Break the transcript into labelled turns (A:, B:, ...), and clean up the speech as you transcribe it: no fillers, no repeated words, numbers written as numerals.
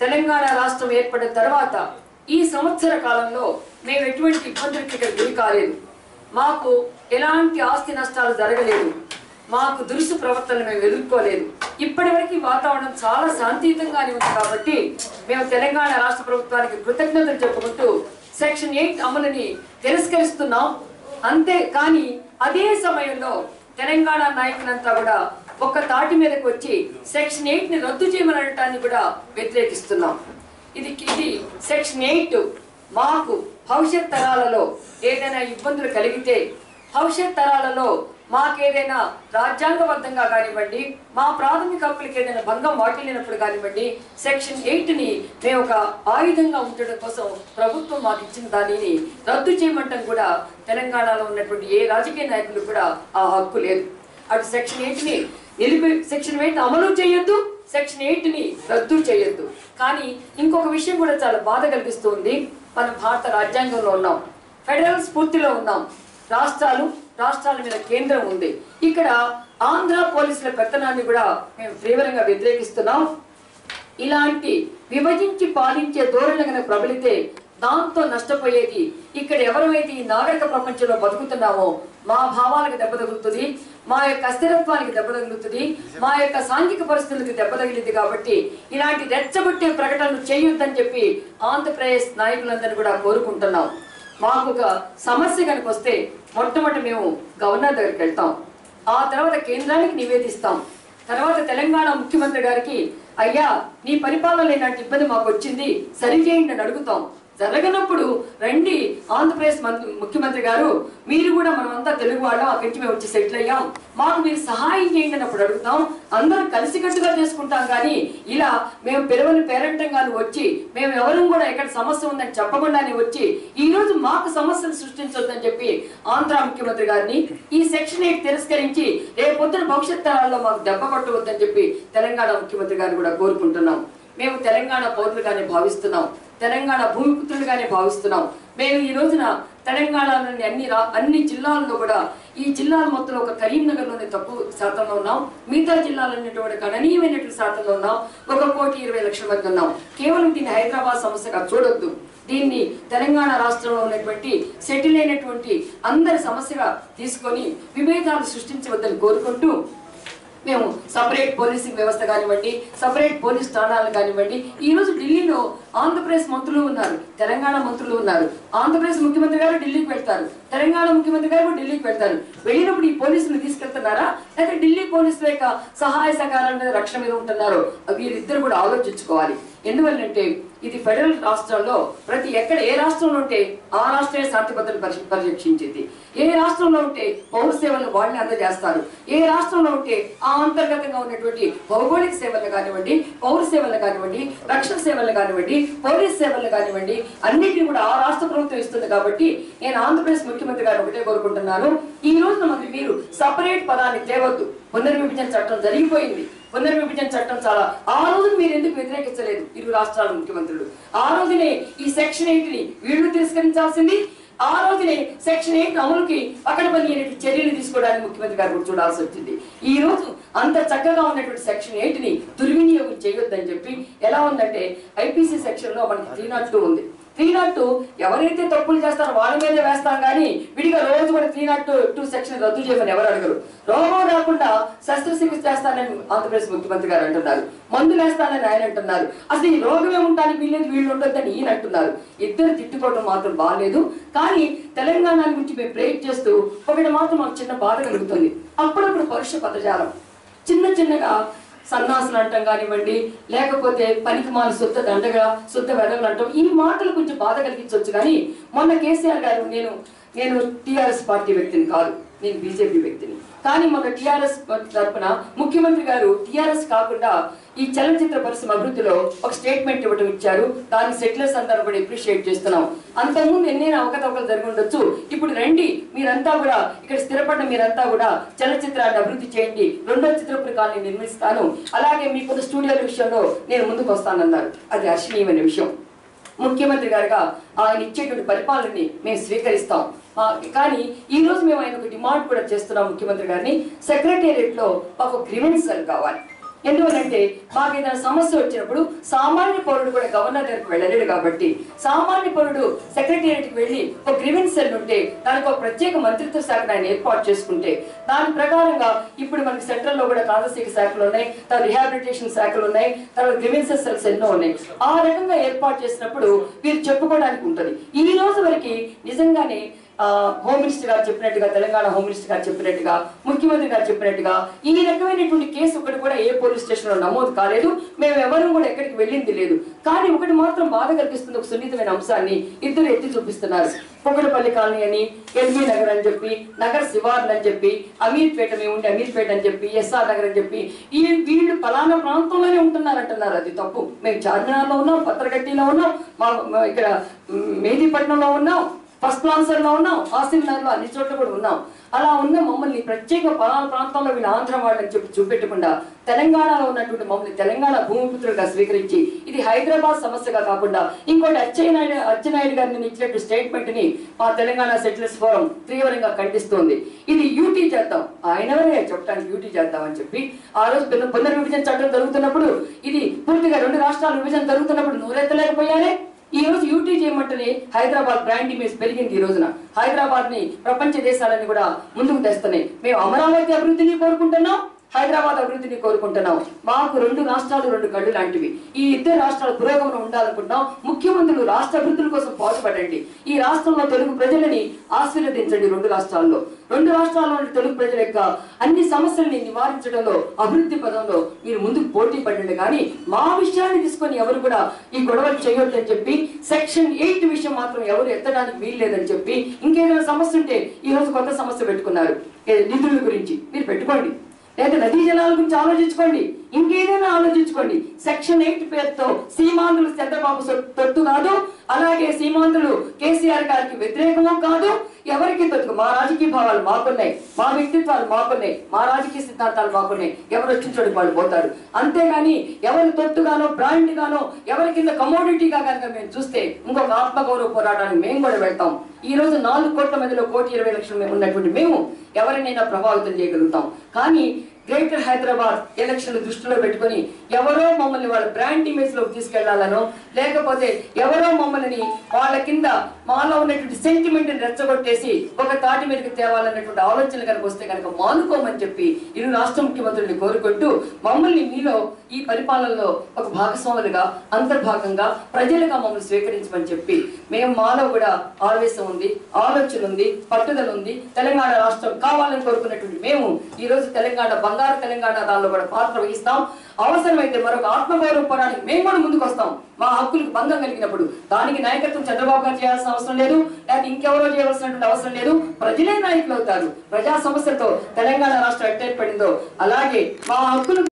A: తెలంగాణ రాష్ట్రం ఏర్పడిన తర్వాత ఈ సంవత్సర కాలంలో మేము ఎటువంటి ఇబ్బందులకి ఇక్కడ గురి కాలేదు. మాకు ఎలాంటి ఆస్తి నష్టాలు జరగలేదు. మాకు దురుసు ప్రవర్తన మేము ఎదుర్కోలేదు. ఇప్పటివరకు వాతావరణం చాలా శాంతియుతంగానే ఉంది కాబట్టి మేము తెలంగాణ రాష్ట్ర ప్రభుత్వానికి కృతజ్ఞతలు చెప్పుకుంటూ సెక్షన్ 8 అమలుని తిరస్కరిస్తున్నాం. అంతే కానీ అదే సమయంలో తెలంగాణ నాయకులంతా కూడా ఒక్క తాటి మీదకి వచ్చి సెక్షన్ 8ని రద్దు చేయమని అనటాన్ని కూడా వ్యతిరేకిస్తున్నాం. ఇది సెక్షన్ 8 మాకు భవిష్యత్ తరాలలో ఏదైనా ఇబ్బందులు కలిగితే, భవిష్యత్ తరాలలో మాకేదైనా రాజ్యాంగబద్ధంగా కానివ్వండి, మా ప్రాథమిక హక్కులకి ఏదైనా భంగం వాటిల్లినప్పుడు కానివ్వండి, సెక్షన్ 8ని మేము ఒక ఆయుధంగా ఉండడం కోసం ప్రభుత్వం మాకు ఇచ్చిన దానిని రద్దు చేయమంటం కూడా తెలంగాణలో ఉన్నటువంటి ఏ రాజకీయ నాయకులు కూడా ఆ హక్కు లేదు. అటు సెక్షన్ 8ని సెక్షన్ 8 అమలు చేయొద్దు, సెక్షన్ 8ని రద్దు చేయొద్దు. కానీ ఇంకొక విషయం కూడా చాలా బాధ కలిగిస్తుంది. మనం భారత రాజ్యాంగంలో ఉన్నాం, ఫెడరల్ స్ఫూర్తిలో ఉన్నాం, రాష్ట్రాల మీద కేంద్రం ఉంది. ఇక్కడ ఆంధ్ర పోలీసుల పెత్తనాన్ని కూడా మేము తీవ్రంగా వ్యతిరేకిస్తున్నాం. ఇలాంటి విభజించి పాలించే ధోరణి కనుక ప్రబలితే దాంతో నష్టపోయేది ఇక్కడ ఎవరైతే ఈ నాగరిక ప్రపంచంలో బతుకుతున్నామో మా భావాలకు దెబ్బ తగులుతుంది, మా యొక్క అస్థిరత్వానికి దెబ్బ తగులుతుంది, మా యొక్క సాంఘిక పరిస్థితులకు దెబ్బ తగిలింది. కాబట్టి ఇలాంటి రెచ్చగొట్టే ప్రకటనలు చేయొద్దని చెప్పి ఆంధ్రప్రదేశ్ నాయకులందరినీ కూడా కోరుకుంటున్నాం. మాకు ఒక సమస్య కనుక వస్తే మొట్టమొదటి మేము గవర్నర్ దగ్గరికి వెళ్తాం, ఆ తర్వాత కేంద్రానికి నివేదిస్తాం, తర్వాత తెలంగాణ ముఖ్యమంత్రి గారికి అయ్యా నీ పరిపాలన ఇలాంటి ఇబ్బంది మాకు వచ్చింది సరిచేయండి అని అడుగుతాం. జరగనప్పుడు రండి ఆంధ్రప్రదేశ్ ముఖ్యమంత్రి గారు మీరు కూడా మనమంతా తెలుగు వాళ్ళం, అక్కడి నుంచి మేము వచ్చి సెటిల్ అయ్యాం, మాకు మీరు సహాయం చేయండి అన్నప్పుడు అడుగుతాం. అందరం కలిసికట్టుగా చేసుకుంటాం. కానీ ఇలా మేము పిలవని పేరంటంగాను వచ్చి మేము ఎవరు కూడా ఎక్కడ సమస్య ఉందని చెప్పకుండానే వచ్చి ఈ రోజు మాకు సమస్యలు సృష్టించొద్దని చెప్పి ఆంధ్ర ముఖ్యమంత్రి గారిని ఈ సెక్షన్ 8 తిరస్కరించి రేపొద్దున భవిష్యత్ తరాల్లో మాకు దెబ్బ కొట్టవద్దని చెప్పి తెలంగాణ ముఖ్యమంత్రి గారిని కూడా కోరుకుంటున్నాం. మేము తెలంగాణ పౌరులుగానే భావిస్తున్నాం, తెలంగాణ భూమిపుత్రులుగానే భావిస్తున్నాం. మేము ఈ రోజున తెలంగాణలోని అన్ని జిల్లాల్లో కూడా ఈ జిల్లాల మొత్తంలో ఒక కరీంనగర్లోనే తక్కువ శాతంలో ఉన్నాం, మిగతా జిల్లాలన్నిటి గణనీయమైనటువంటి శాతంలో ఉన్నాం. 1,20,00,000 మంది ఉన్నాం. కేవలం దీన్ని హైదరాబాద్ సమస్యగా చూడొద్దు, దీన్ని తెలంగాణ రాష్ట్రంలో ఉన్నటువంటి సెటిల్ అయినటువంటి అందరి సమస్యగా తీసుకొని విభేదాలు సృష్టించవద్దని కోరుకుంటూ మేము సపరేట్ పోలీసింగ్ వ్యవస్థ కానివ్వండి, సపరేట్ పోలీస్ స్థానాలు కానివ్వండి, ఈ రోజు ఢిల్లీలో ఆంధ్రప్రదేశ్ మంత్రులు ఉన్నారు, తెలంగాణ మంత్రులు ఉన్నారు. ఆంధ్రప్రదేశ్ ముఖ్యమంత్రి గారు ఢిల్లీకి వెళ్తారు, తెలంగాణ ముఖ్యమంత్రి గారు ఢిల్లీకి వెళ్తారు. వెళ్ళినప్పుడు ఈ పోలీసులు తీసుకెళ్తున్నారా లేకపోతే ఢిల్లీ పోలీసుల యొక్క సహాయ సహకారాల మీద రక్షణ మీద ఉంటున్నారో వీరిద్దరు కూడా ఆలోచించుకోవాలి. ఎందువల్లంటే ఇది ఫెడరల్ రాష్ట్రాల్లో ప్రతి ఎక్కడ ఏ రాష్ట్రంలో ఉంటే ఆ రాష్ట్రమే శాంతి భద్రతలు పరిరక్షించింది, ఏ రాష్ట్రంలో ఉంటే పౌర సేవలను వాళ్ళని అందజేస్తారు, ఏ రాష్ట్రంలో ఉంటే ఆ అంతర్గతంగా ఉన్నటువంటి భౌగోళిక సేవలు కానివ్వండి, పౌర సేవలు కానివ్వండి, రక్షణ సేవలు కానివ్వండి, పోలీస్ సేవలు కానివ్వండి అన్నిటిని కూడా ఆ రాష్ట్ర ప్రభుత్వం ఇస్తుంది. కాబట్టి నేను ఆంధ్రప్రదేశ్ ముఖ్యమంత్రి గారు ఒకటే కోరుకుంటున్నాను, ఈ రోజున మనకి మీరు సపరేట్ పదాన్ని తేవద్దు. పునర్విభజన చట్టం జరిగిపోయింది, పునర్విభజన చట్టం చాలా ఆ రోజు మీరు ఎందుకు వ్యతిరేకించలేదు ఇరు రాష్ట్రాల ముఖ్యమంత్రులు? ఆ రోజునే ఈ సెక్షన్ 8ని వీళ్ళు తిరస్కరించాల్సింది, ఆ రోజునే సెక్షన్ 8 అమలుకి పకడ్బందీ చర్యలు తీసుకోవడానికి ముఖ్యమంత్రి గారు కూడా చూడాల్సి వచ్చింది. ఈ రోజు అంత చక్కగా ఉన్నటువంటి సెక్షన్ 8ని దుర్వినియోగం చేయొద్దని చెప్పి ఎలా ఉందంటే ఐపీసీ సెక్షన్ లో మనకి 302 ఉంది. 302 ఎవరైతే తప్పులు చేస్తారో వాళ్ళ మీదే వేస్తాం కానీ విడిగా రోజు కూడా 302 సెక్షన్ రద్దు చేయమని ఎవరు అడగరు. రోగం రాకుండా శస్త్రచికిత్స చేస్తానని ఆంధ్రప్రదేశ్ ముఖ్యమంత్రి గారు అంటున్నారు, మందులు వేస్తానని ఆయన అంటున్నారు. అసలు ఈ రోగమే ఉండడానికి వీళ్ళు ఉండొద్దని ఈయన అంటున్నారు. ఇద్దరు తిట్టుకోవడం మాత్రం బాగాలేదు. కానీ తెలంగాణ గురించి మేము ప్రేర్ చేస్తూ ఒకటి మాత్రం మాకు చిన్న బాధ కలుగుతుంది. అప్పుడప్పుడు పరుష పదజాలం చిన్నగా సన్నాసులు అంటాం కానివ్వండి, లేకపోతే పనికిమాల శుద్ధ దండగా శుద్ధ వెదవులు అంటాం, ఈ మాటలు కొంచెం బాధ కలిగించవచ్చు. కానీ మొన్న కేసీఆర్ గారు నేను టీఆర్ఎస్ పార్టీ వ్యక్తిని కాదు, నేను బీజేపీ వ్యక్తిని. కానీ మొన్న టీఆర్ఎస్ తరఫున ముఖ్యమంత్రి గారు టీఆర్ఎస్ కాకుండా ఈ చలనచిత్ర పరిశ్రమ అభివృద్ధిలో ఒక స్టేట్మెంట్ ఇవ్వడం ఇచ్చారు. దాన్ని సెటిలర్స్ అందరూ కూడా అప్రిషియేట్ చేస్తున్నాం. అంతకుముందు ఎన్నైనా అవకతవకలు జరిగి ఉండొచ్చు, ఇప్పుడు రండి మీరంతా కూడా ఇక్కడ స్థిరపడ్డ మీరంతా కూడా చలనచిత్రాన్ని అభివృద్ధి చేయండి, 2వ చిత్రపురి కాలనీ నిర్మిస్తాను, అలాగే మీకు స్టూడియోల విషయంలో నేను ముందుకు వస్తానన్నారు. అది హర్షణీయమైన విషయం. ముఖ్యమంత్రి గారుగా ఆయన ఇచ్చేటువంటి పరిపాలనని మేము స్వీకరిస్తాం. కానీ ఈ రోజు మేము ఆయన ఒక డిమాండ్ కూడా చేస్తున్నాం ముఖ్యమంత్రి గారిని, సెక్రటేరియట్ లో ఒక గ్రీవెన్స్ సెల్ కావాలి. ఎందువల్లంటే మాకు ఏదైనా సమస్య వచ్చినప్పుడు సామాన్య పౌరుడు కూడా గవర్నర్ దగ్గరకు వెళ్ళలేడు కాబట్టి సామాన్య పౌరుడు సెక్రటేరియట్కి వెళ్ళి ఒక గ్రీవెన్స్ సెల్ ఉంటే దానికి ఒక ప్రత్యేక మంత్రిత్వ శాఖను ఆయన ఏర్పాటు చేసుకుంటే దాని ప్రకారంగా ఇప్పుడు మనకి సెంట్రల్ లో కూడా కాంగ్రెస్ శాఖలు ఉన్నాయి, తర్వాత రిహాబిలిటేషన్ శాఖలు ఉన్నాయి, తర్వాత గ్రీవెన్సెస్ సెల్స్ ఎన్నో ఉన్నాయి. ఆ రకంగా ఏర్పాటు చేసినప్పుడు వీరు చెప్పుకోవడానికి ఉంటది. ఈ రోజు వరకు నిజంగానే హోమ్ మినిస్టర్ గారు చెప్పినట్టుగా, తెలంగాణ హోమ్ మినిస్టర్ గారు చెప్పినట్టుగా, ముఖ్యమంత్రి గారు చెప్పినట్టుగా ఈ రకమైనటువంటి కేసు ఒకటి కూడా ఏ పోలీస్ స్టేషన్ లో నమోదు కాలేదు. మేము ఎవరు కూడా ఎక్కడికి వెళ్ళింది లేదు. కానీ ఒకటి మాత్రం బాధ కల్పిస్తుంది, ఒక సున్నితమైన అంశాన్ని ఇద్దరు ఎత్తి చూపిస్తున్నారు. పొగడపల్లి కాలనీ అని, ఎల్బీ నగర్ అని చెప్పి, నగర్ శివార్లు అని చెప్పి, అమీర్పేట మేము ఉండే అమీర్పేట అని చెప్పి, ఎస్ఆర్ నగర్ అని చెప్పి వీళ్ళు ఫలానా ప్రాంతంలోనే ఉంటున్నారంటున్నారు. అది తప్పు. మేము చార్మినార్లో ఉన్నాం, పత్రగట్టిలో ఉన్నాం, ఇక్కడ మెహదీపట్నంలో ఉన్నాం, ఫస్ట్ క్లాన్సర్ లో ఉన్నాం, ఆసిఫ్ నగర్ లో అన్ని చోట్ల కూడా ఉన్నాం. అలా ఉన్న మమ్మల్ని ప్రత్యేక పలానా ప్రాంతంలో వీళ్ళు ఆంధ్ర వాళ్ళని చెప్పి చూపెట్టకుండా తెలంగాణలో ఉన్నటువంటి మమ్మల్ని తెలంగాణ భూమిపుత్రులుగా స్వీకరించి ఇది హైదరాబాద్ సమస్యగా కాకుండా ఇంకోటి అచ్చెన్నాయుడు గారిని ఇచ్చినట్టు స్టేట్మెంట్ ని మా తెలంగాణ సెటిలర్స్ ఫోరం తీవ్రంగా ఖండిస్తోంది. ఇది యూటీ చేద్దాం, ఆయన ఎవరే చెప్పడానికి యూటీ చేద్దాం అని చెప్పి ఆ రోజు పునర్విభజన చట్టం జరుగుతున్నప్పుడు, ఇది పూర్తిగా 2 రాష్ట్రాల విభజన జరుగుతున్నప్పుడు నోరెత్తలేకపోయారే. ఈ రోజు యూటీ చేయమంటేనే హైదరాబాద్ బ్రాండ్ ఇమేజ్ పెరిగింది. ఈ రోజున హైదరాబాద్ ని ప్రపంచ దేశాలని కూడా ముందుకు తెస్తున్నాయి. మేము అమరావతి అభివృద్ధిని కోరుకుంటున్నాం, హైదరాబాద్ అభివృద్ధిని కోరుకుంటున్నాం. మాకు 2 రాష్ట్రాలు 2 కళ్ళు లాంటివి. ఈ ఇద్దరు రాష్ట్రాల పురోగమనం ఉండాలనుకుంటున్నాం. ముఖ్యమంత్రులు రాష్ట్ర అభివృద్ధుల కోసం పాటుపడండి. ఈ రాష్ట్రంలో తెలుగు ప్రజలని ఆశీర్వదించండి. 2 రాష్ట్రాల్లో 2 రాష్ట్రాల్లో తెలుగు ప్రజల యొక్క అన్ని సమస్యల్ని నివారించడంలో అభివృద్ధి పదంలో మీరు ముందుకు పోటీ పడండి. కానీ మా విషయాన్ని తీసుకొని ఎవరు కూడా ఈ గొడవలు చేయొద్దని చెప్పి సెక్షన్ 8 విషయం మాత్రం ఎవరు ఎత్తడానికి వీలు లేదని చెప్పి, ఇంకేదైనా సమస్య ఉంటే ఈ రోజు కొత్త సమస్య పెట్టుకున్నారు, నిధుల గురించి మీరు పెట్టుకోండి, లేదా నదీ జలాల గురించి ఆలోచించుకోండి, ఇంకేదైనా ఆలోచించుకోండి. సెక్షన్ 8 పేరుతో సీమాంధ్రులు చంద్రబాబు తొత్తు కాదు, అలాగే సీమాంధ్రులు కేసీఆర్ గారికి వ్యతిరేకమూ కాదు. ఎవరికి తొత్తు? మా రాజకీయ భావాలు మాకున్నాయి, మా వ్యక్తిత్వాలు మాకున్నాయి, మా రాజకీయ సిద్ధాంతాలు మాకున్నాయి. ఎవరు వచ్చిన చోటుకి వాళ్ళు పోతారు. అంతేగాని ఎవరు తొత్తుగానో బ్రాండ్ గానో ఎవరి కింద కమోడిటీగా కనుక మేము చూస్తే ఇంకొక ఆత్మగౌరవ పోరాటానికి మేము కూడా వెళ్తాం. ఈ రోజు 4 కోట్ల మందిలో 1,20,00,000 ఉన్నటువంటి మేము ఎవరినైనా ప్రభావితం చేయగలుగుతాం. కానీ గ్రేటర్ హైదరాబాద్ ఎలక్షన్ దృష్టిలో పెట్టుకొని ఎవరో మమ్మల్ని వాళ్ళ బ్రాండ్ ఇమేజ్ లోకి తీసుకెళ్లాలనో, లేకపోతే ఎవరో మమ్మల్ని వాళ్ళ కింద మాలో ఉన్నటువంటి సెంటిమెంట్ ని రెచ్చగొట్టేసి ఒక తాటి మీదకి తేవాలన్నటువంటి ఆలోచనలు కనుక వస్తే కనుక మానుకోమని చెప్పి ఇరు రాష్ట్ర ముఖ్యమంత్రుల్ని కోరుకుంటూ మమ్మల్ని మీలో ఈ పరిపాలనలో ఒక భాగస్వాములుగా, అంతర్భాగంగా, ప్రజలుగా మమ్మల్ని స్వీకరించమని చెప్పి మేము మాలో కూడా ఆవేశం ఉంది, ఆలోచన ఉంది, పట్టుదల ఉంది. తెలంగాణ రాష్ట్రం కావాలని కోరుకున్నటువంటి మేము ఈ రోజు తెలంగాణ బంగారు తెలంగాణ దానిలో కూడా పాత్ర వహిస్తాం. అవసరమైతే మరొక ఆత్మగౌరవ పోరాటానికి మేము కూడా ముందుకు వస్తాం. మా హక్కులకు భంగం కలిగినప్పుడు దానికి నాయకత్వం చంద్రబాబు గారు చేయాల్సిన అవసరం లేదు, లేకపోతే ఇంకెవరో చేయవలసినటువంటి అవసరం లేదు. ప్రజలే నాయకులు అవుతారు. ప్రజా సమస్యలతో తెలంగాణ రాష్ట్రం ఎట్టేర్పడిందో అలాగే మా హక్కులు